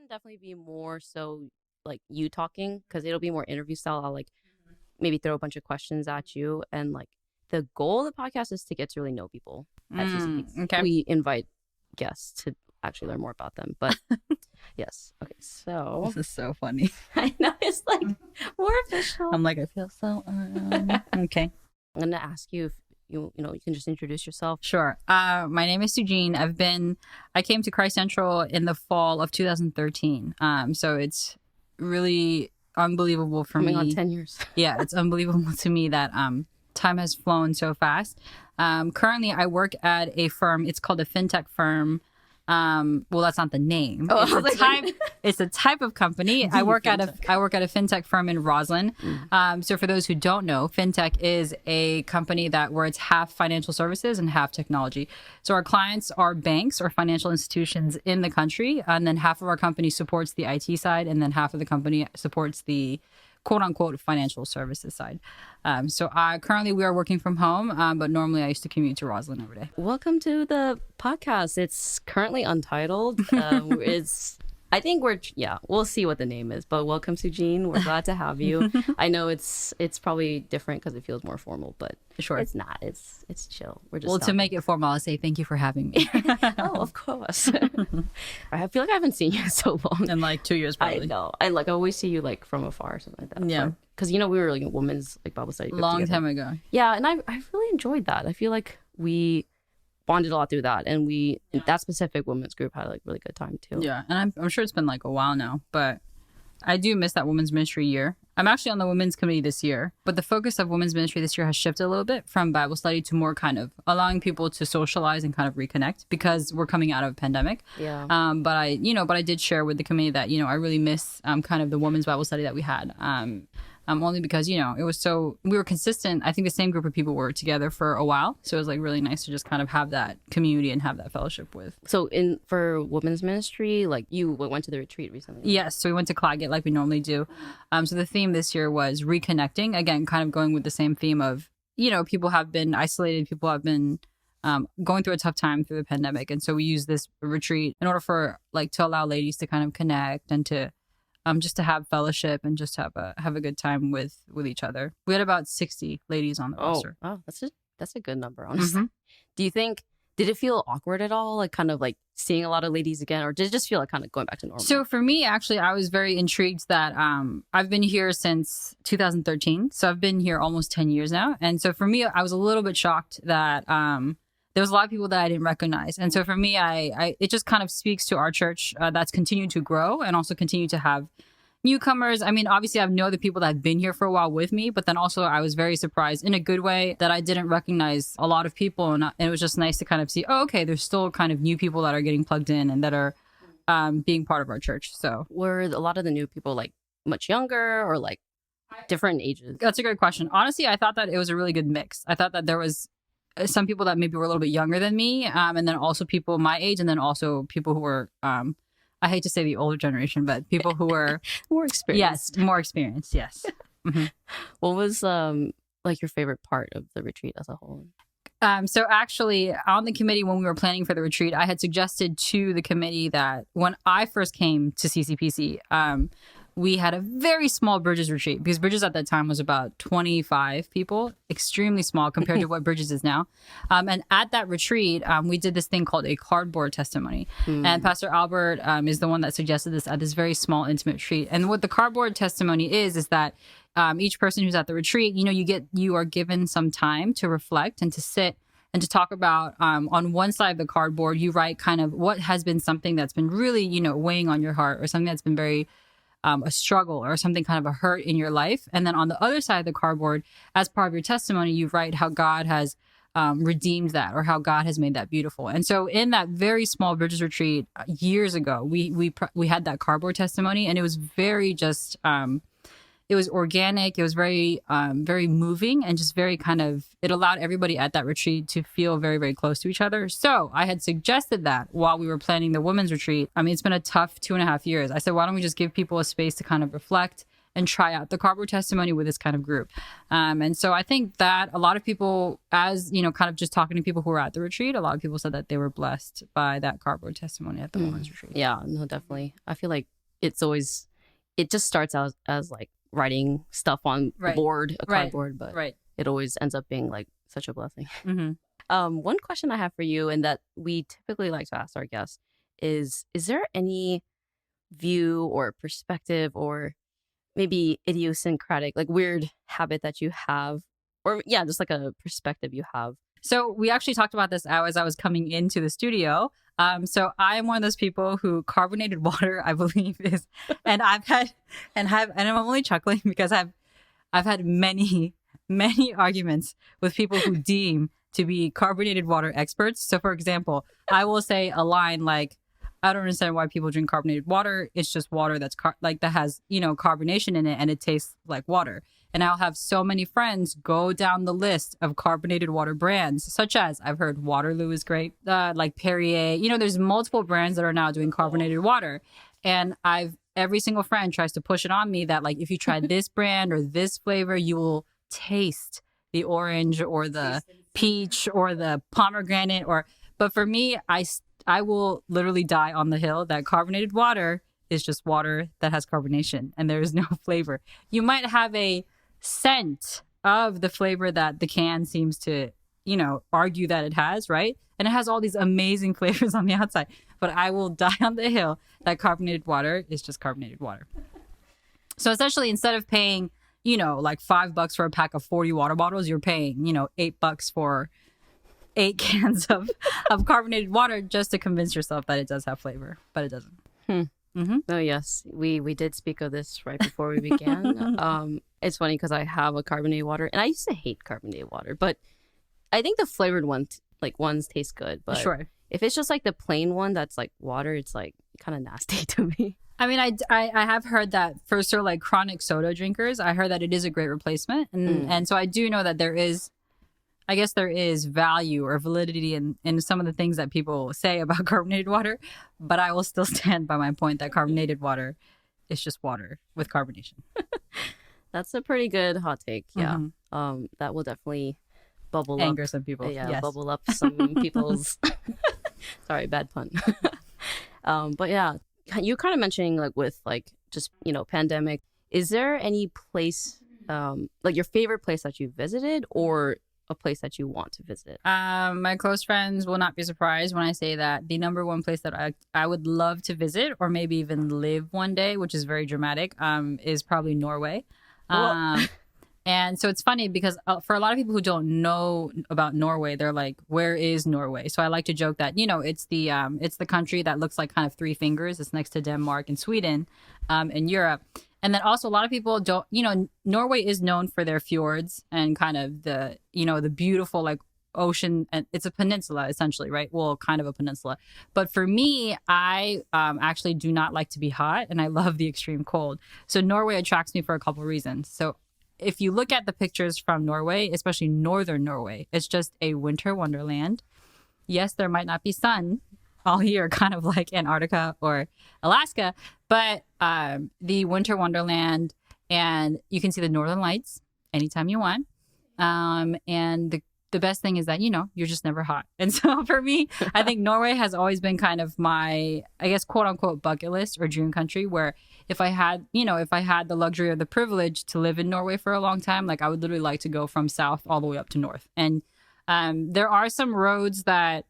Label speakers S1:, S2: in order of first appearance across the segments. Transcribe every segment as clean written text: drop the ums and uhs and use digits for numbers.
S1: definitely be more so like you talking because it'll be more interview style. I'll like maybe throw a bunch of questions at you, and like the goal of the podcast is to get to really know people at CCPs.
S2: Okay.
S1: We invite guests to actually learn more about them, but yes. Okay, so
S2: This is so funny.
S1: I know it's like more official.
S2: I'm like, I feel so okay.
S1: I'm gonna ask you if you can just introduce yourself.
S2: Sure. My name is Sujin. I came to Christ Central in the fall of 2013. So it's really unbelievable for me.
S1: Coming on 10 years.
S2: Yeah, it's unbelievable to me that time has flown so fast. Currently, I work at a firm. It's called a fintech firm. Well, that's not the name. It's a type of company. I work at a fintech firm in Roslyn. So for those who don't know, fintech is a company where it's half financial services and half technology. So our clients are banks or financial institutions in the country, and then half of our company supports the IT side, and then half of the company supports the quote unquote financial services side. So currently we are working from home, but normally I used to commute to Roslyn every day.
S1: Welcome to the podcast. It's currently untitled. I think we'll see what the name is, but welcome to Jean. We're glad to have you. I know it's probably different because it feels more formal, but
S2: sure,
S1: it's not. It's chill. We're just
S2: to make it formal, I'll say thank you for having me.
S1: Oh, of course. I feel like I haven't seen you in so long.
S2: In like 2 years, probably.
S1: I know. I always see you like from afar or something like that.
S2: Yeah.
S1: Because we were like a women's like Bible study group
S2: long
S1: together.
S2: time ago.
S1: Yeah, and I really enjoyed that. I feel like we bonded a lot through that, and that specific women's group had like really good time too.
S2: Yeah, and I'm sure it's been like a while now, but I do miss that women's ministry year. I'm actually on the women's committee this year, but the focus of women's ministry this year has shifted a little bit from Bible study to more kind of allowing people to socialize and kind of reconnect because we're coming out of a pandemic.
S1: Yeah.
S2: But I did share with the committee that I really miss kind of the women's Bible study that we had. Only because, it was we were consistent. I think the same group of people were together for a while. So it was like really nice to just kind of have that community and have that fellowship with.
S1: So for women's ministry, like you went to the retreat recently.
S2: Yes. So we went to Claggett like we normally do. So the theme this year was reconnecting. Again, kind of going with the same theme of, people have been isolated. People have been going through a tough time through the pandemic. And so we use this retreat in order for to allow ladies to kind of connect and to just to have fellowship and just have a good time with each other. We had about 60 ladies on the roster.
S1: Oh, that's a good number, honestly. Mm-hmm. Did it feel awkward at all? Like kind of like seeing a lot of ladies again, or did it just feel like kind of going back to normal?
S2: So for me, actually, I was very intrigued that I've been here since 2013. So I've been here almost 10 years now. And so for me, I was a little bit shocked that there was a lot of people that I didn't recognize. And so for me, it just kind of speaks to our church that's continued to grow and also continue to have newcomers. I mean, obviously, I know the people that have been here for a while with me, but then also I was very surprised in a good way that I didn't recognize a lot of people. And it was just nice to kind of see, oh, okay, there's still kind of new people that are getting plugged in and that are being part of our church. So
S1: were a lot of the new people like much younger or like different ages?
S2: That's a great question. Honestly, I thought that it was a really good mix. I thought that there was some people that maybe were a little bit younger than me, and then also people my age, and then also people who were, I hate to say the older generation, but people who were
S1: more experienced.
S2: Yes, more experienced. Yes. Mm-hmm.
S1: What was like your favorite part of the retreat as a whole?
S2: So actually, on the committee when we were planning for the retreat, I had suggested to the committee that when I first came to CCPC, we had a very small Bridges retreat because Bridges at that time was about 25 people, extremely small compared to what Bridges is now. And at that retreat, we did this thing called a cardboard testimony. And Pastor Albert is the one that suggested this at this very small, intimate retreat. And what the cardboard testimony is that each person who's at the retreat, you are given some time to reflect and to sit and to talk about on one side of the cardboard, you write kind of what has been something that's been really, weighing on your heart or something that's been very a struggle or something kind of a hurt in your life. And then on the other side of the cardboard, as part of your testimony, you write how God has redeemed that or how God has made that beautiful. And so in that very small Bridges retreat years ago, we had that cardboard testimony, and it was very just it was organic. It was very, very moving, and just very kind of, it allowed everybody at that retreat to feel very, very close to each other. So I had suggested that while we were planning the women's retreat. I mean, it's been a tough 2.5 years. I said, why don't we just give people a space to kind of reflect and try out the cardboard testimony with this kind of group. And so I think that a lot of people, as, kind of just talking to people who were at the retreat, a lot of people said that they were blessed by that cardboard testimony at the women's retreat.
S1: Yeah, no, definitely. I feel like it's always, it just starts out as like writing stuff on a board, a cardboard, but it always ends up being like such a blessing. One question I have for you, and that we typically like to ask our guests, is there any view or perspective or maybe idiosyncratic, like weird habit that you have, or just like a perspective you have?
S2: So we actually talked about this as I was coming into the studio. So I am one of those people who carbonated water, I believe, is, and I'm only chuckling because I've had many arguments with people who deem to be carbonated water experts. So for example, I will say a line like, I don't understand why people drink carbonated water. It's just water that's that has, carbonation in it, and it tastes like water. And I'll have so many friends go down the list of carbonated water brands, such as, I've heard Waterloo is great, like Perrier. There's multiple brands that are now doing carbonated water. And every single friend tries to push it on me that, like, if you try this brand or this flavor, you will taste the orange or the peach or the pomegranate. But for me, I will literally die on the hill that carbonated water is just water that has carbonation and there is no flavor. You might have a scent of the flavor that the can seems to, argue that it has, right? And it has all these amazing flavors on the outside. But I will die on the hill that carbonated water is just carbonated water. So essentially, instead of paying, like $5 for a pack of 40 water bottles, you're paying, $8 for 8 cans of carbonated water just to convince yourself that it does have flavor, but it doesn't.
S1: Oh yes, we did speak of this right before we began. It's funny because I have a carbonated water, and I used to hate carbonated water, but I think the flavored ones taste good. But if it's just like the plain one that's like water, it's like kind of nasty to me.
S2: I mean, I have heard that for sort of like chronic soda drinkers, I heard that it is a great replacement, and so I do know that there is value or validity in some of the things that people say about carbonated water, but I will still stand by my point that carbonated water is just water with carbonation.
S1: That's a pretty good hot take. Yeah. That will definitely
S2: anger some people.
S1: Yeah, bubble up some people's. Sorry, bad pun. But yeah, you kind of mentioning like with like just pandemic. Is there any place like your favorite place that you visited, or a place that you want to visit?
S2: My close friends will not be surprised when I say that the number one place that I would love to visit, or maybe even live one day, which is very dramatic, is probably Norway. And so it's funny because for a lot of people who don't know about Norway, they're like, where is Norway? So I like to joke that, it's the country that looks like kind of 3 fingers. It's next to Denmark and Sweden in Europe. And then also a lot of people don't, Norway is known for their fjords and kind of the beautiful like ocean. And it's a peninsula essentially, right? Well, kind of a peninsula. But for me, I actually do not like to be hot, and I love the extreme cold. So Norway attracts me for a couple reasons. So if you look at the pictures from Norway, especially northern Norway, it's just a winter wonderland. Yes, there might not be sun all year, kind of like Antarctica or Alaska, but the winter wonderland, and you can see the northern lights anytime you want. And the best thing is that, you're just never hot. And so for me, I think Norway has always been kind of my, I guess, quote unquote, bucket list or dream country, where if I had the luxury or the privilege to live in Norway for a long time, like I would literally like to go from south all the way up to north. And there are some roads that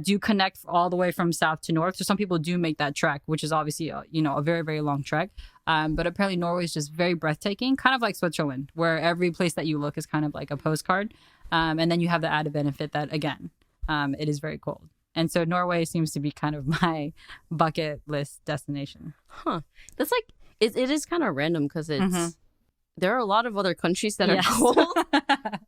S2: do connect all the way from south to north. So some people do make that trek, which is obviously a very, very long trek. But apparently Norway is just very breathtaking, kind of like Switzerland, where every place that you look is kind of like a postcard. And then you have the added benefit that, again, it is very cold. And so Norway seems to be kind of my bucket list destination.
S1: Huh. That's like, it is kind of random because it's, there are a lot of other countries that are cold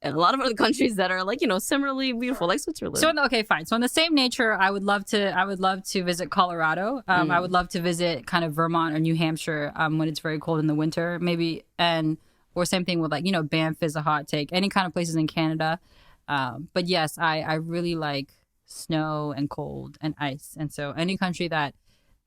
S1: and a lot of other countries that are like, similarly beautiful, like Switzerland.
S2: So, okay, fine. So in the same nature, I would love to visit Colorado. I would love to visit kind of Vermont or New Hampshire when it's very cold in the winter, maybe. Or same thing with like, Banff is a hot take, any kind of places in Canada. But yes, I really like snow and cold and ice. And so any country that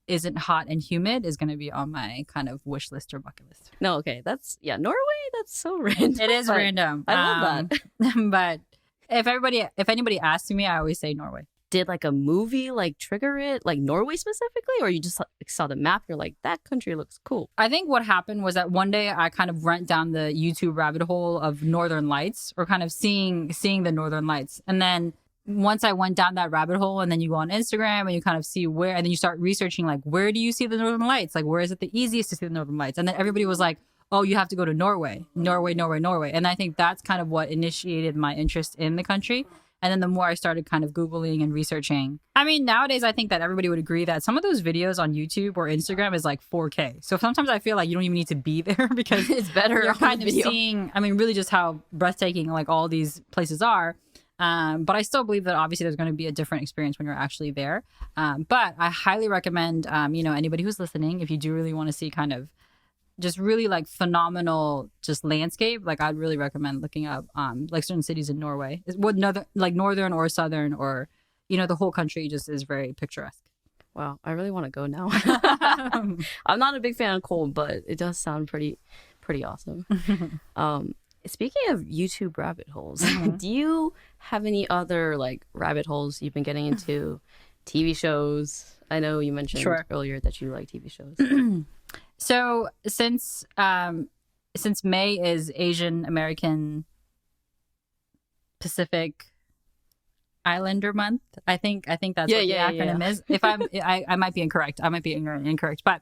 S2: isn't hot and humid is going to be on my kind of wish list or bucket list.
S1: No, okay. Norway, that's so random.
S2: It is random.
S1: I love that.
S2: But if anybody asks me, I always say Norway.
S1: did like a movie like trigger it, like Norway specifically, or you just like, saw the map, you're like, that country looks cool?
S2: I think what happened was that one day I kind of went down the YouTube rabbit hole of Northern Lights, or kind of seeing the Northern Lights. And then once I went down that rabbit hole, and then you go on Instagram and you kind of see where, and then you start researching like, where do you see the Northern Lights? Like, where is it the easiest to see the Northern Lights? And then everybody was like, oh, you have to go to Norway. And I think that's kind of what initiated my interest in the country. And then the more I started kind of Googling and researching, I mean, nowadays, I think that everybody would agree that some of those videos on YouTube or Instagram is like 4K. So sometimes I feel like you don't even need to be there because
S1: It's better
S2: you're
S1: on
S2: kind of
S1: video.
S2: seeing, I mean, really just how breathtaking like all these places are. But I still believe that obviously there's going to be a different experience when you're actually there. But I highly recommend, anybody who's listening, if you do really want to see kind of just really like phenomenal just landscape, like I'd really recommend looking up like certain cities in Norway. What northern or southern, or the whole country just is very picturesque.
S1: Wow, I really want to go now. I'm not a big fan of cold, but it does sound pretty awesome. Speaking of YouTube rabbit holes, do you have any other like rabbit holes you've been getting into? TV shows? I know you mentioned earlier that you like TV shows.
S2: So since May is Asian American Pacific Islander month, I think that's what the acronym is. If I might be incorrect. I might be incorrect. But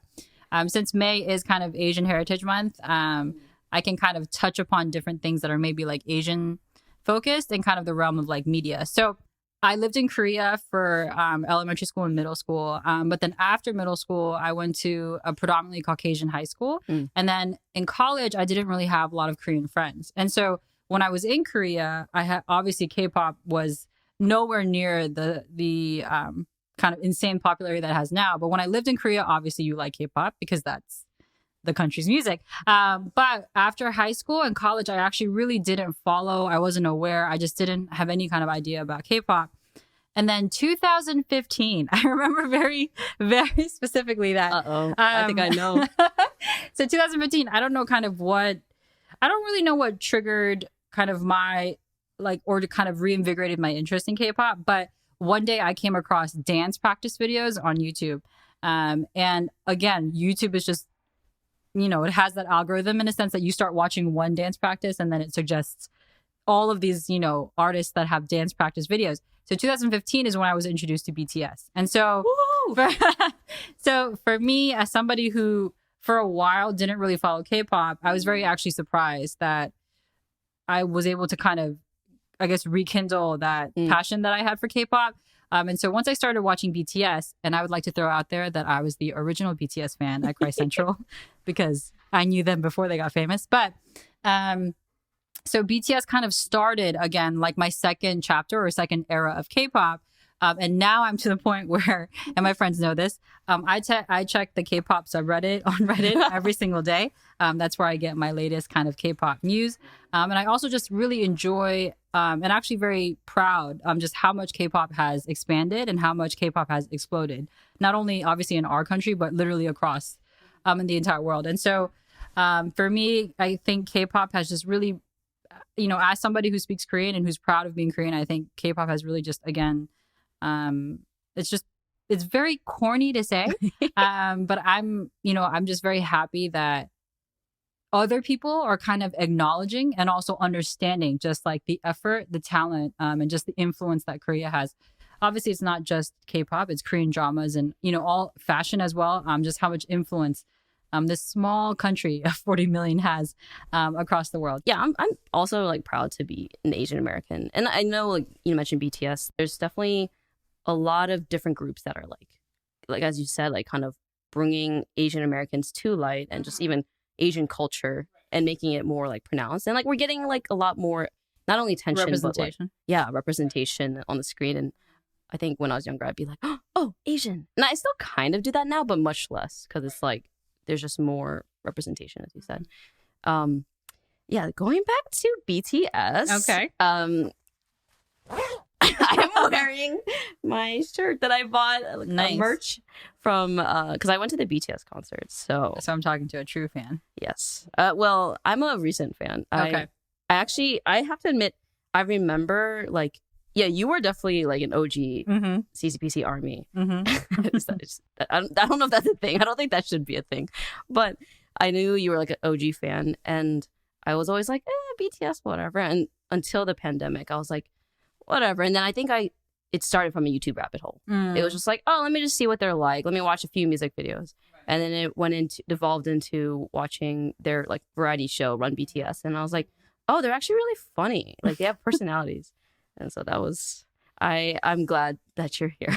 S2: since May is kind of Asian Heritage Month, I can kind of touch upon different things that are maybe like Asian focused in kind of the realm of like media. So I lived in Korea for elementary school and middle school. But then after middle school, I went to a predominantly Caucasian high school. And then in college, I didn't really have a lot of Korean friends. And so when I was in Korea, I had obviously K-pop was nowhere near the kind of insane popularity that it has now. But when I lived in Korea, obviously you like K-pop because that's the country's music. But after high school and college, I actually really didn't follow. I wasn't aware. I just didn't have any kind of idea about K-pop. And then 2015, I remember very, very specifically that.
S1: I think I know.
S2: So 2015, I don't really know what triggered kind of my or to kind of reinvigorated my interest in K-pop. But one day I came across dance practice videos on YouTube. And again, YouTube is just, it has that algorithm in a sense that you start watching one dance practice and then it suggests all of these, artists that have dance practice videos. So 2015 is when I was introduced to BTS. And so, for me, as somebody who for a while didn't really follow K-pop, I was very actually surprised that I was able to kind of, I guess, rekindle that passion that I had for K-pop. And so once I started watching BTS, and I would like to throw out there that I was the original BTS fan at Christ Central because I knew them before they got famous. But so BTS kind of started again, like my second chapter or second era of K-pop. And now I'm to the point where, and my friends know this, I check the K-pop subreddit on Reddit every single day. That's where I get my latest kind of K-pop news. And I also just really enjoy and actually very proud just how much K-pop has expanded and how much K-pop has exploded. Not only obviously in our country, but literally across in the entire world. And so for me, I think K-pop has just really, as somebody who speaks Korean and who's proud of being Korean, I think K-pop has really just, again, it's very corny to say, but I'm just very happy that other people are kind of acknowledging and also understanding just like the effort, the talent, and just the influence that Korea has. Obviously, it's not just K-pop, it's Korean dramas and, all fashion as well. Just how much influence this small country of 40 million has across the world.
S1: Yeah, I'm also like proud to be an Asian American. And I know like you mentioned BTS, there's definitely a lot of different groups that are like as you said, like kind of bringing Asian Americans to light and just even Asian culture and making it more like pronounced. And like we're getting like a lot more, not only attention,
S2: Representation.
S1: but like, representation on the screen. And I think when I was younger, I'd be like, oh, Asian. And I still kind of do that now, but much less because it's like there's just more representation, as you said. Going back to BTS.
S2: Okay.
S1: I am wearing my shirt that I bought,
S2: Nice.
S1: Merch from, because I went to the BTS concert. So
S2: I'm talking to a true fan.
S1: yes. Well, I'm a recent fan.
S2: Okay.
S1: I have to admit, I remember like Yeah, you were definitely like an OG
S2: Mm-hmm.
S1: CCPC army.
S2: Mm-hmm.
S1: I don't know if that's a thing. I don't think that should be a thing. But I knew you were like an OG fan. And I was always like, BTS, whatever. And until the pandemic, I was like, whatever. And then I think it started from a YouTube rabbit hole. It was just like, oh, let me just see what they're like. Let me watch a few music videos. And then it devolved into watching their like variety show, Run BTS. And I was like, oh, they're actually really funny. Like they have personalities. And so that was, I'm glad that you're here.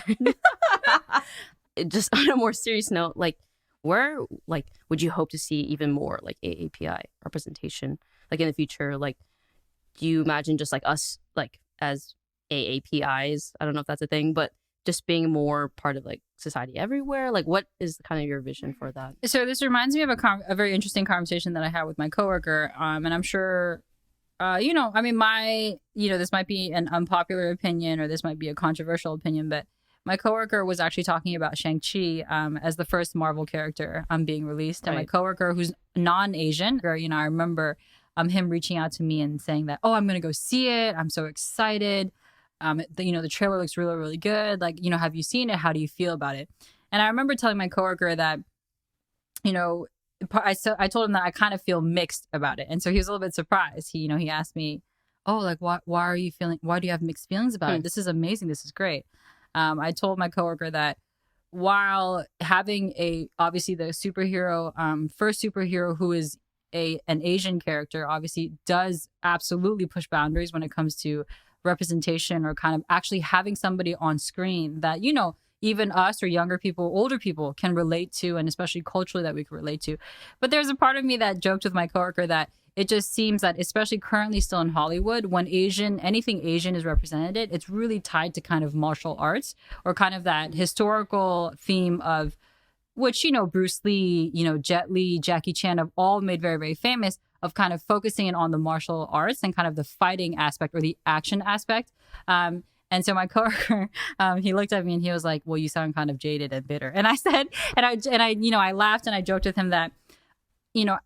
S1: Just on a more serious note, like where, like, would you hope to see even more like AAPI representation, like in the future? Like, do you imagine just like us, like as AAPIs? I don't know if that's a thing, but just being more part of like society everywhere. Like, what is kind of your vision for that?
S2: So this reminds me of a very interesting conversation that I had with my coworker, and I'm sure. I mean, this might be an unpopular opinion or this might be a controversial opinion, but my coworker was actually talking about Shang-Chi as the first Marvel character being released. And my coworker, who's non-Asian, I remember him reaching out to me and saying that, oh, I'm going to go see it. I'm so excited. The trailer looks really, really good. Like, have you seen it? How do you feel about it? And I remember telling my coworker that, I told him that I kind of feel mixed about it. And so he was a little bit surprised. He asked me, oh, like, why do you have mixed feelings about it? This is amazing. This is great. I told my coworker that while having obviously the superhero, first superhero who is an Asian character, obviously does absolutely push boundaries when it comes to representation or kind of actually having somebody on screen that, even us or younger people, older people can relate to, and especially culturally that we can relate to. But there's a part of me that joked with my coworker that it just seems that, especially currently still in Hollywood, when anything Asian is represented, it's really tied to kind of martial arts or kind of that historical theme of which, Bruce Lee, Jet Li, Jackie Chan have all made very, very famous of kind of focusing in on the martial arts and kind of the fighting aspect or the action aspect. And so my coworker, he looked at me and he was like, well, you sound kind of jaded and bitter. And I said, I laughed and I joked with him that,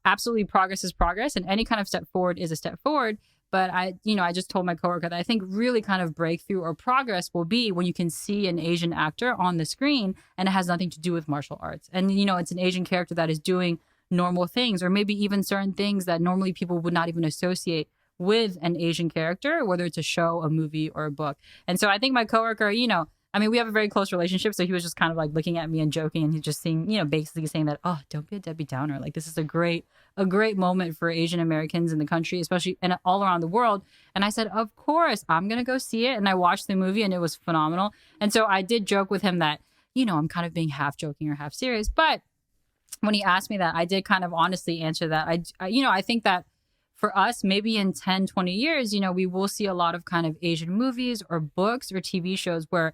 S2: absolutely progress is progress and any kind of step forward is a step forward. But I just told my coworker that I think really kind of breakthrough or progress will be when you can see an Asian actor on the screen and it has nothing to do with martial arts. And, it's an Asian character that is doing normal things or maybe even certain things that normally people would not even associate with an Asian character, whether it's a show, a movie, or a book. And so I think my coworker, we have a very close relationship. So he was just kind of like looking at me and joking and he's just saying, basically saying that, oh, don't be a Debbie Downer. Like this is a great moment for Asian Americans in the country, especially and all around the world. And I said, of course, I'm going to go see it. And I watched the movie and it was phenomenal. And so I did joke with him that, I'm kind of being half joking or half serious. But when he asked me that, I did kind of honestly answer that. I think that for us, maybe in 10, 20 years, we will see a lot of kind of Asian movies or books or TV shows where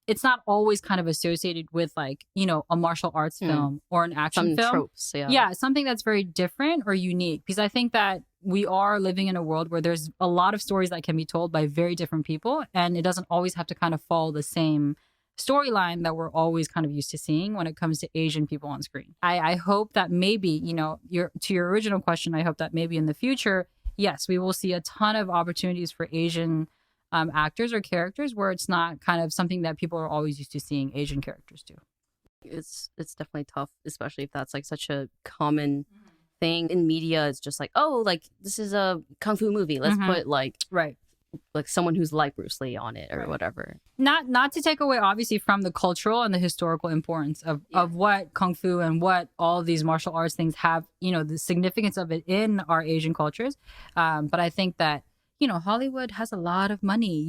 S2: it's not always kind of associated with like, a martial arts film or an action film.
S1: Tropes,
S2: yeah, something that's very different or unique. Because I think that we are living in a world where there's a lot of stories that can be told by very different people. And it doesn't always have to kind of follow the same storyline that we're always kind of used to seeing when it comes to Asian people on screen. I hope that maybe, to your original question, I hope that maybe in the future, yes, we will see a ton of opportunities for Asian actors or characters where it's not kind of something that people are always used to seeing Asian characters do.
S1: It's definitely tough, especially if that's like such a common thing in media. It's just like, oh, like this is a kung fu movie. Let's put like someone who's like Bruce Lee on it or whatever.
S2: Not to take away obviously from the cultural and the historical importance of what kung fu and what all of these martial arts things have, the significance of it in our Asian cultures. But I think that, Hollywood has a lot of money,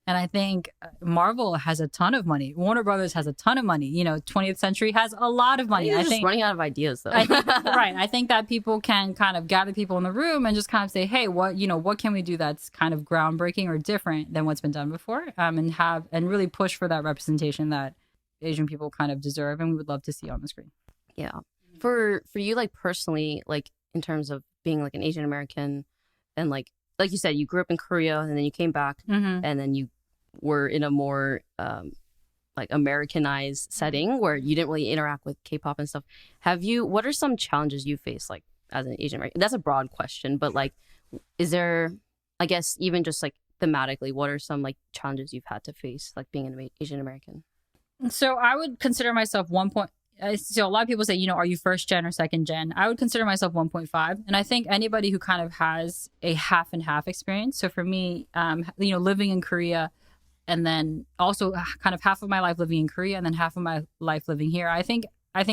S2: and I think Marvel has a ton of money. Warner Brothers has a ton of money. 20th Century has a lot of money.
S1: I think running out of ideas, though.
S2: I think that people can kind of gather people in the room and just kind of say, hey, what can we do that's kind of groundbreaking or different than what's been done before, and really push for that representation that Asian people kind of deserve and we would love to see on the screen.
S1: Yeah. For you, like personally, like in terms of being like an Asian American and like you said, you grew up in Korea and then you came back and then you were in a more like Americanized setting where you didn't really interact with K-pop and stuff. What are some challenges you face like as an Asian American? That's a broad question, but like, is there, I guess, even just like thematically, what are some like challenges you've had to face, like being an Asian American?
S2: So I would consider myself so a lot of people say, are you first gen or second gen? I would consider myself 1.5. And I think anybody who kind of has a half and half experience. So for me, living in Korea and then also kind of half of my life living in Korea and then half of my life living here. I think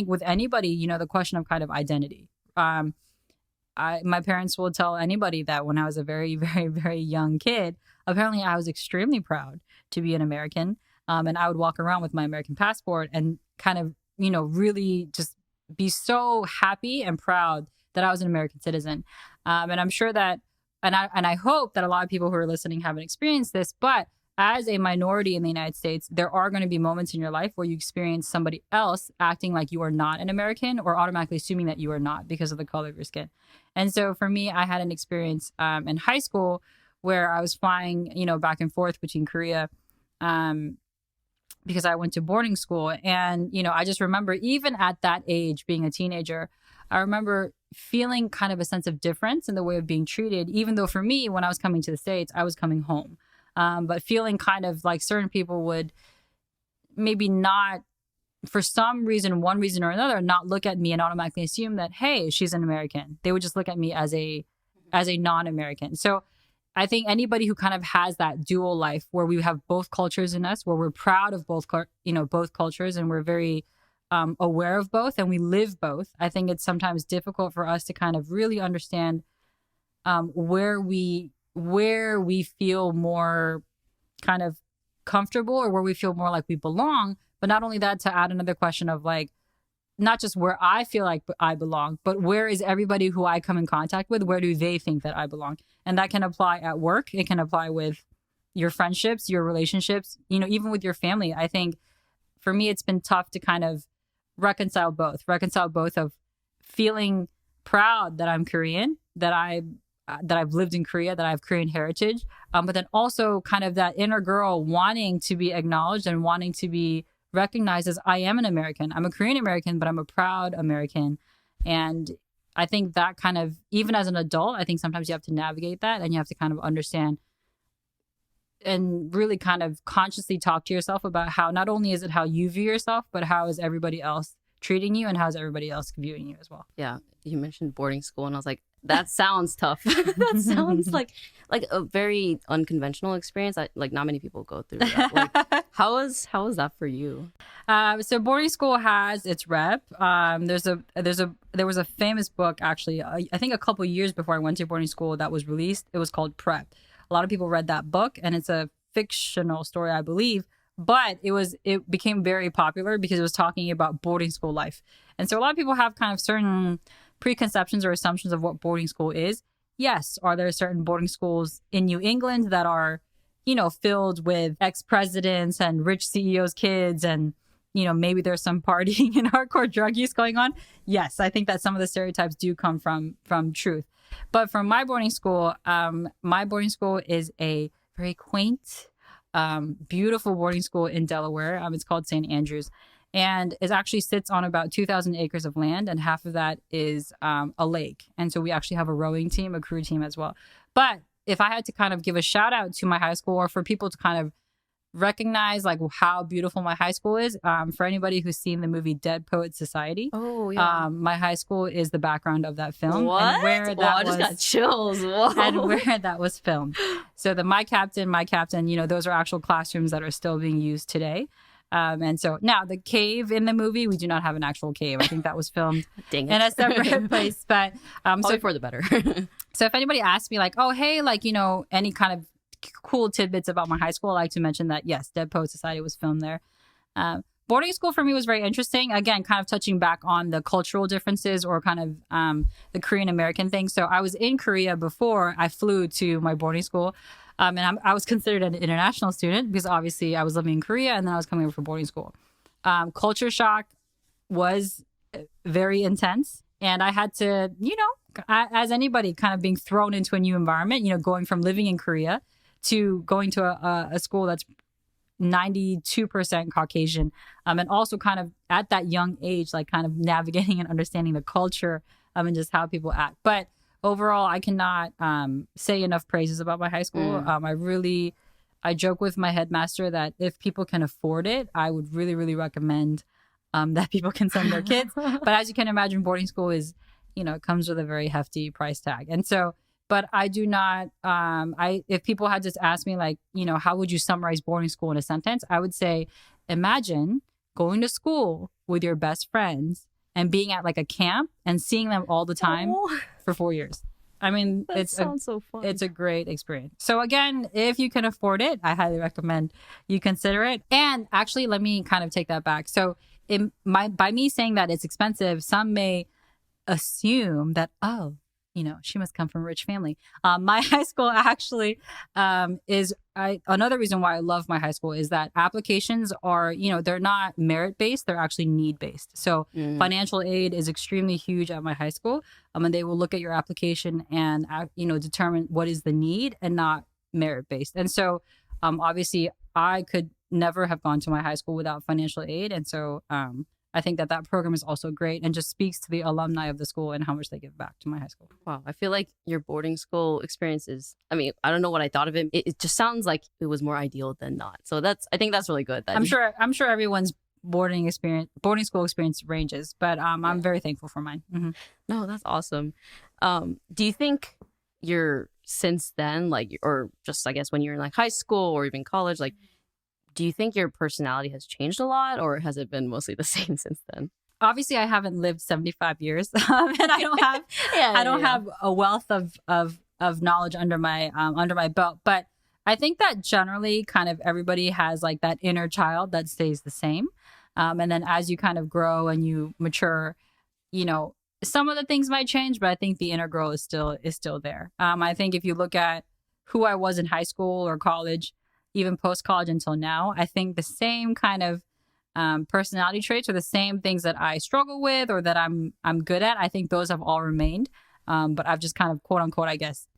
S2: with anybody, the question of kind of identity. My parents will tell anybody that when I was a very, very, very young kid, apparently I was extremely proud to be an American. And I would walk around with my American passport and kind of, really just be so happy and proud that I was an American citizen. And I'm sure that, and I hope that a lot of people who are listening haven't experienced this, but as a minority in the United States, there are going to be moments in your life where you experience somebody else acting like you are not an American or automatically assuming that you are not because of the color of your skin. And so for me, I had an experience in high school where I was flying, back and forth between Korea because I went to boarding school. And, I just remember even at that age, being a teenager, I remember feeling kind of a sense of difference in the way of being treated, even though for me, when I was coming to the States, I was coming home. But feeling kind of like certain people would maybe not, for some reason, one reason or another, not look at me and automatically assume that, hey, she's an American. They would just look at me as a non-American. So I think anybody who kind of has that dual life where we have both cultures in us, where we're proud of both cultures and we're very aware of both and we live both, I think it's sometimes difficult for us to kind of really understand where we feel more kind of comfortable or where we feel more like we belong. But not only that, to add another question of like, not just where I feel like I belong, but where is everybody who I come in contact with? Where do they think that I belong? And that can apply at work. It can apply with your friendships, your relationships, even with your family. I think for me, it's been tough to kind of reconcile both of feeling proud that I'm Korean, that I've lived in Korea, that I have Korean heritage, but then also kind of that inner girl wanting to be acknowledged and wanting to be recognized as I am an American. I'm a Korean American, but I'm a proud American. And I think that kind of, even as an adult, I think sometimes you have to navigate that and you have to kind of understand and really kind of consciously talk to yourself about how not only is it how you view yourself, but how is everybody else treating you and how is everybody else viewing you as well.
S1: Yeah. You mentioned boarding school and I was like, that sounds tough. That sounds like a very unconventional experience. Like not many people go through that. Like, how was that for you?
S2: So boarding school has its rep. There was a famous book actually. I think a couple years before I went to boarding school that was released. It was called Prep. A lot of people read that book, and it's a fictional story, I believe. But it became very popular because it was talking about boarding school life, and so a lot of people have kind of certain preconceptions or assumptions of what boarding school is. Yes, are there certain boarding schools in New England that are, filled with ex-presidents and rich CEOs' kids and, maybe there's some partying and hardcore drug use going on? Yes, I think that some of the stereotypes do come from truth. But from my boarding school is a very quaint, beautiful boarding school in Delaware. It's called St. Andrews. And it actually sits on about 2,000 acres of land, and half of that is a lake. And so we actually have a rowing team, a crew team as well. But if I had to kind of give a shout out to my high school or for people to kind of recognize like how beautiful my high school is, for anybody who's seen the movie Dead Poets Society.
S1: Oh, yeah.
S2: My high school is the background of that film.
S1: What?
S2: And where that
S1: I just got chills. Whoa.
S2: And where that was filmed. So my captain, those are actual classrooms that are still being used today. And so now the cave in the movie, we do not have an actual cave. I think that was filmed in a separate place, but
S1: so for the better.
S2: So if anybody asks me like, oh, hey, like, any kind of cool tidbits about my high school, I like to mention that, yes, Dead Poet Society was filmed there. Boarding school for me was very interesting. Again, kind of touching back on the cultural differences or kind of the Korean American thing. So I was in Korea before I flew to my boarding school. And I was considered an international student because obviously I was living in Korea and then I was coming over for boarding school. Culture shock was very intense. And I had to, as anybody kind of being thrown into a new environment, going from living in Korea to going to a school that's 92% Caucasian. And also kind of at that young age, like kind of navigating and understanding the culture and just how people act. But overall, I cannot say enough praises about my high school. I joke with my headmaster that if people can afford it, I would really, really recommend that people can send their kids. But as you can imagine, boarding school is, it comes with a very hefty price tag. And so, but I do not, if people had just asked me like, how would you summarize boarding school in a sentence? I would say, imagine going to school with your best friends and being at like a camp and seeing them all the time for 4 years. I mean,
S1: sounds so fun.
S2: It's a great experience. So again, if you can afford it, I highly recommend you consider it. And actually, let me kind of take that back. So by me saying that it's expensive, some may assume that, she must come from a rich family. My high school actually another reason why I love my high school is that applications are, they're not merit based, they're actually need based. So financial aid is extremely huge at my high school. And they will look at your application and, determine what is the need and not merit based. And so obviously I could never have gone to my high school without financial aid. And so I think that program is also great and just speaks to the alumni of the school and how much they give back to my high school.
S1: Wow. I feel like your boarding school experience is, I mean, I don't know what I thought of it. It just sounds like it was more ideal than not. So I think that's really good.
S2: I'm sure everyone's boarding school experience ranges, but I'm very thankful for mine. Mm-hmm.
S1: No, that's awesome. Do you think you're since then, like, or just, I guess when you're in like high school or even college, like, do you think your personality has changed a lot, or has it been mostly the same since then?
S2: Obviously, I haven't lived 75 years, and I don't have have a wealth of knowledge under my belt. But I think that generally, kind of everybody has like that inner child that stays the same, and then as you kind of grow and you mature, some of the things might change, but I think the inner girl is still there. I think if you look at who I was in high school or college, even post-college until now, I think the same kind of personality traits or the same things that I struggle with or that I'm good at, I think those have all remained. But I've just kind of, quote unquote, I guess,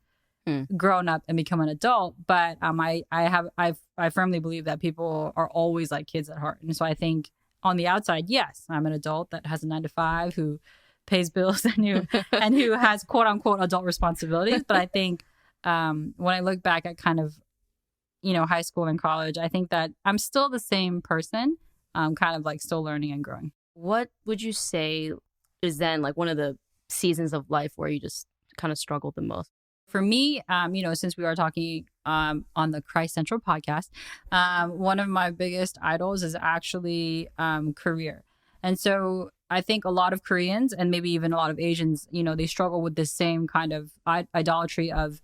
S2: grown up and become an adult. But I firmly believe that people are always like kids at heart. And so I think on the outside, yes, I'm an adult that has a 9-to-5 who pays bills and who has, quote unquote, adult responsibilities. But I think when I look back at kind of high school and college, I think that I'm still the same person, kind of like still learning and growing.
S1: What would you say is then like one of the seasons of life where you just kind of struggled the most?
S2: For me, since we are talking on the Christ Central podcast, one of my biggest idols is actually career. And so I think a lot of Koreans and maybe even a lot of Asians, they struggle with this same kind of idolatry of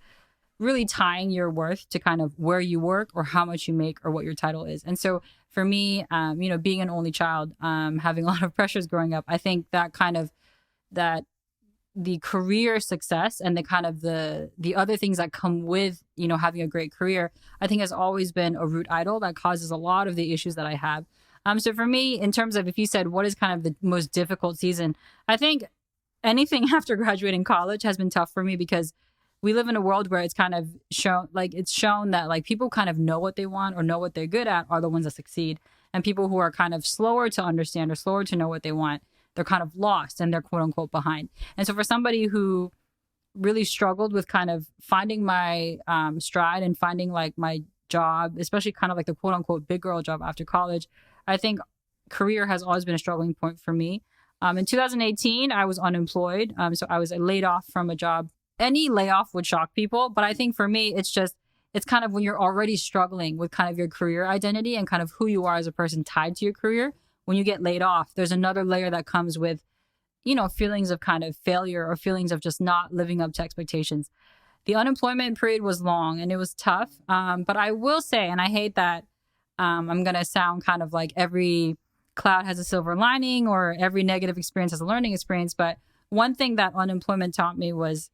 S2: really tying your worth to kind of where you work or how much you make or what your title is. And so for me, being an only child, having a lot of pressures growing up, I think that kind of that the career success and the kind of the other things that come with, having a great career, I think has always been a root idol that causes a lot of the issues that I have. So for me, in terms of if you said what is kind of the most difficult season, I think anything after graduating college has been tough for me because we live in a world where it's kind of shown that like people kind of know what they want or know what they're good at are the ones that succeed. And people who are kind of slower to understand or slower to know what they want, they're kind of lost and they're quote unquote behind. And so for somebody who really struggled with kind of finding my stride and finding like my job, especially kind of like the quote unquote big girl job after college, I think career has always been a struggling point for me. In 2018, I was unemployed. So I was laid off from a job. Any layoff would shock people, but I think for me, it's kind of when you're already struggling with kind of your career identity and kind of who you are as a person tied to your career. When you get laid off, there's another layer that comes with, feelings of kind of failure or feelings of just not living up to expectations. The unemployment period was long and it was tough. But I will say, and I hate that I'm going to sound kind of like every cloud has a silver lining or every negative experience has a learning experience. But one thing that unemployment taught me was,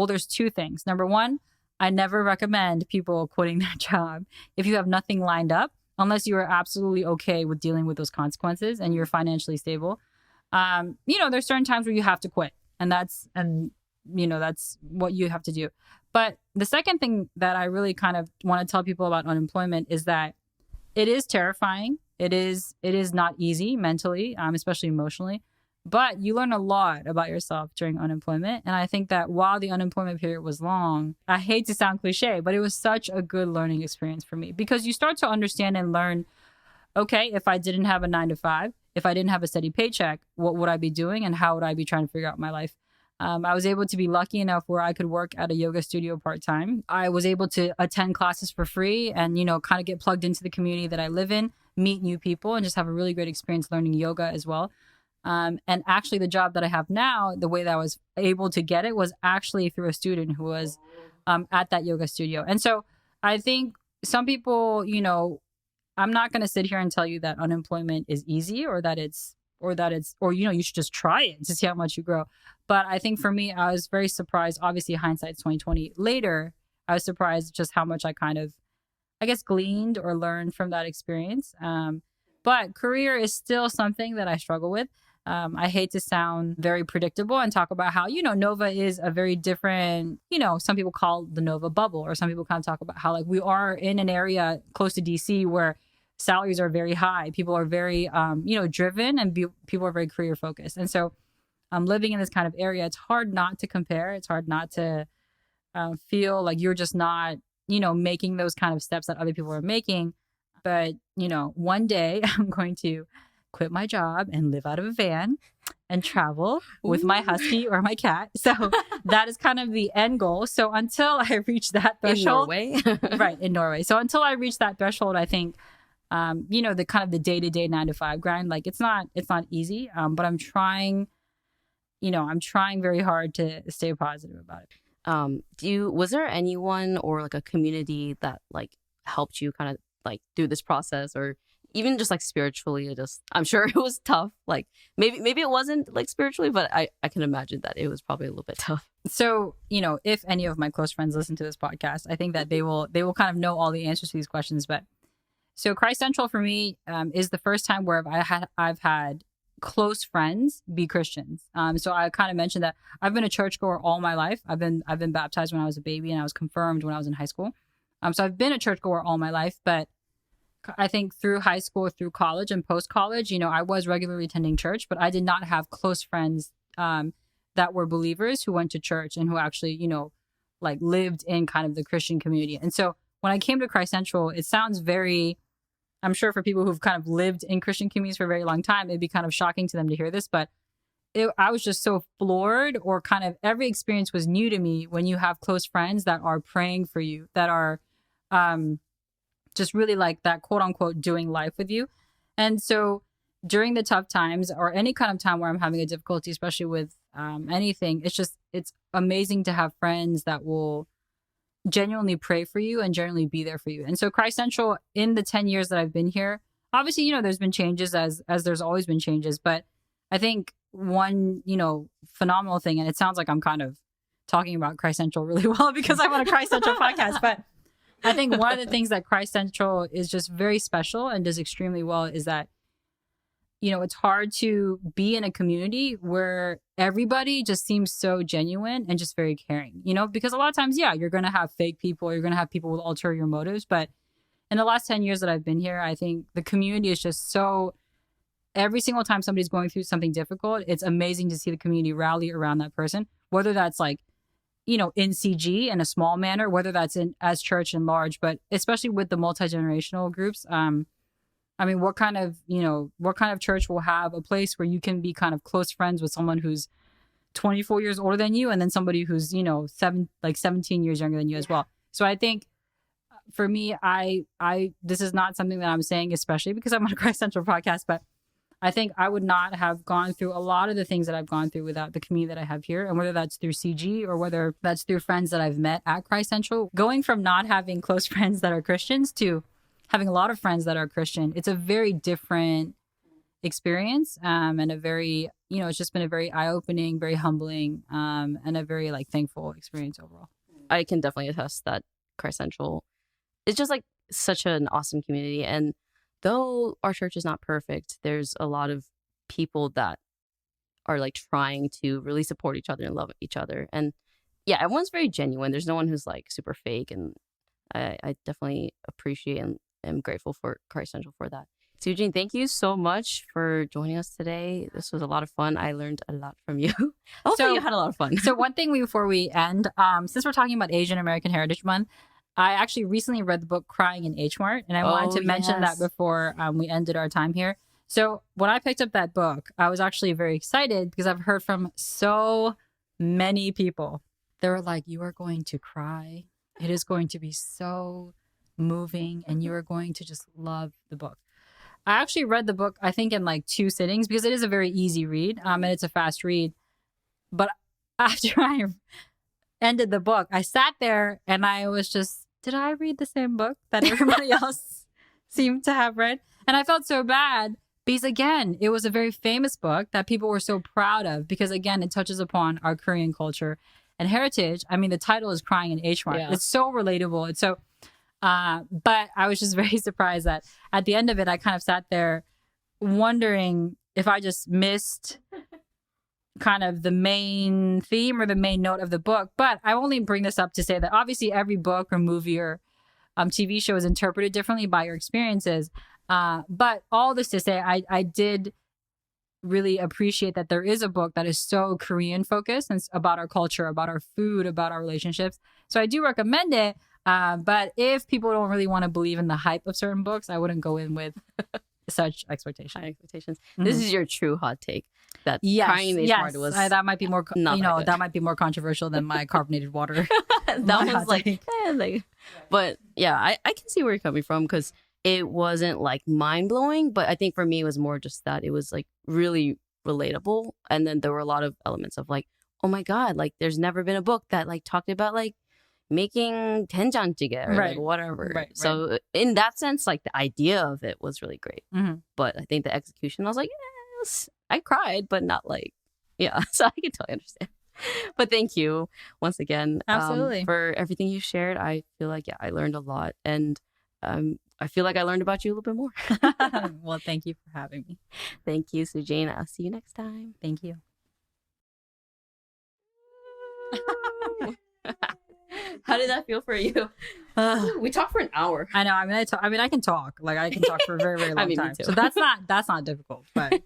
S2: there's two things. Number one, I never recommend people quitting their job if you have nothing lined up, unless you are absolutely okay with dealing with those consequences and you're financially stable. There's certain times where you have to quit, and that's what you have to do. But the second thing that I really kind of want to tell people about unemployment is that it is terrifying. It is not easy mentally, especially emotionally. But you learn a lot about yourself during unemployment. And I think that while the unemployment period was long, I hate to sound cliche, but it was such a good learning experience for me because you start to understand and learn, okay, if I didn't have a 9 to 5, if I didn't have a steady paycheck, what would I be doing and how would I be trying to figure out my life? I was able to be lucky enough where I could work at a yoga studio part-time. I was able to attend classes for free and, kind of get plugged into the community that I live in, meet new people, and just have a really great experience learning yoga as well. And actually the job that I have now, the way that I was able to get it was actually through a student who was at that yoga studio. And so I think some people, I'm not going to sit here and tell you that unemployment is easy or you should just try it to see how much you grow. But I think for me, I was very surprised. Obviously, hindsight's 2020. Later, I was surprised just how much I kind of, I guess, gleaned or learned from that experience. But career is still something that I struggle with. I hate to sound very predictable and talk about how, Nova is a very different, some people call the Nova bubble, or some people kind of talk about how like we are in an area close to DC where salaries are very high. People are very, driven and people are very career focused. And so living in this kind of area, it's hard not to compare. It's hard not to feel like you're just not, making those kind of steps that other people are making. But, one day I'm going to quit my job and live out of a van and travel with my husky or my cat. So that is kind of the end goal. So until I reach that threshold,
S1: in Norway.
S2: Right, in Norway. So until I reach that threshold, I think, the kind of the day-to-day 9 to 5 grind, like it's not easy. But I'm trying very hard to stay positive about it.
S1: Was there anyone or like a community that like helped you kind of like through this process, or even just like spiritually? I'm sure it was tough. Like maybe it wasn't like spiritually, but I can imagine that it was probably a little bit tough.
S2: So, if any of my close friends listen to this podcast, I think that they will kind of know all the answers to these questions. But so Christ Central for me is the first time where I've had close friends be Christians. So I kind of mentioned that I've been a churchgoer all my life. I've been baptized when I was a baby, and I was confirmed when I was in high school. So I've been a churchgoer all my life, but I think through high school, through college and post-college, I was regularly attending church, but I did not have close friends that were believers who went to church and who actually, like lived in kind of the Christian community. And so when I came to Christ Central, it sounds very, I'm sure for people who've kind of lived in Christian communities for a very long time, it'd be kind of shocking to them to hear this, but I was just so floored, or kind of every experience was new to me when you have close friends that are praying for you, that are just really like that quote unquote doing life with you. And so during the tough times, or any kind of time where I'm having a difficulty, especially with anything, it's amazing to have friends that will genuinely pray for you and genuinely be there for you. And so Christ Central, in the 10 years that I've been here, obviously, there's been changes as there's always been changes, but I think one, phenomenal thing, and it sounds like I'm kind of talking about Christ Central really well because I'm on a Christ Central podcast, but I think one of the things that Christ Central is just very special and does extremely well is that, it's hard to be in a community where everybody just seems so genuine and just very caring, because a lot of times, you're going to have fake people, you're going to have people with ulterior motives. But in the last 10 years that I've been here, I think the community is just so, every single time somebody's going through something difficult, it's amazing to see the community rally around that person, whether that's like, in CG in a small manner, whether that's in as church and large, but especially with the multi-generational groups. What kind of church will have a place where you can be kind of close friends with someone who's 24 years older than you, and then somebody who's, 17 years younger than you as well. So I think for me, I this is not something that I'm saying, especially because I'm on a Christ Central podcast, but I think I would not have gone through a lot of the things that I've gone through without the community that I have here. And whether that's through CG or whether that's through friends that I've met at Christ Central, going from not having close friends that are Christians to having a lot of friends that are Christian, it's a very different experience. And a very, it's just been a very eye-opening, very humbling, and a very thankful experience overall.
S1: I can definitely attest that Christ Central is just such an awesome community. And though our church is not perfect, there's a lot of people that are trying to really support each other and love each other. And yeah, everyone's very genuine. There's no one who's super fake. And I definitely appreciate and am grateful for Christ Central for that. Sujin, thank you so much for joining us today. This was a lot of fun. I learned a lot from you. Also, you had a lot of fun.
S2: So one thing before we end, since we're talking about Asian American Heritage Month, I actually recently read the book Crying in H Mart, and I wanted to mention that before we ended our time here. So when I picked up that book, I was actually very excited because I've heard from so many people. They were like, you are going to cry. It is going to be so moving, and you are going to just love the book. I actually read the book, I think, in like 2 sittings because it is a very easy read, and it's a fast read. But after I ended the book, I sat there and I was just, did I read the same book that everybody else seemed to have read? And I felt so bad because, again, it was a very famous book that people were so proud of because, again, it touches upon our Korean culture and heritage. I mean, the title is Crying in H Mart. Yeah. It's so relatable. It's so... but I was just very surprised that at the end of it, I kind of sat there wondering if I just missed kind of the main theme or the main note of the book. But I only bring this up to say that obviously every book or movie or TV show is interpreted differently by your experiences. But all this to say, I did really appreciate that there is a book that is so Korean focused and it's about our culture, about our food, about our relationships. So I do recommend it. But if people don't really want to believe in the hype of certain books, I wouldn't go in with such expectations.
S1: High expectations. Mm-hmm. This is your true hot take. That Crying in H Mart was
S2: that might be more that might be more controversial than my carbonated water.
S1: That was like, but yeah, I can see where you're coming from because it wasn't like mind blowing, but I think for me it was more just that it was like really relatable, and then there were a lot of elements of like, oh my god, like there's never been a book that like talked about like making 된장찌개 or like whatever. Right. So in that sense, like the idea of it was really great. Mm-hmm. But I think the execution, I was like, yes, I cried, but not like, yeah. So I can totally understand. But thank you once again for everything you shared. I feel like, I learned a lot. And I feel like I learned about you a little bit more.
S2: Well, thank you for having me.
S1: Thank you, Sujin. I'll see you next time.
S2: Thank you.
S1: How did that feel for you? We talked for an hour.
S2: I know. I mean, I can talk. Like I can talk for a very, very long time. So that's not difficult. But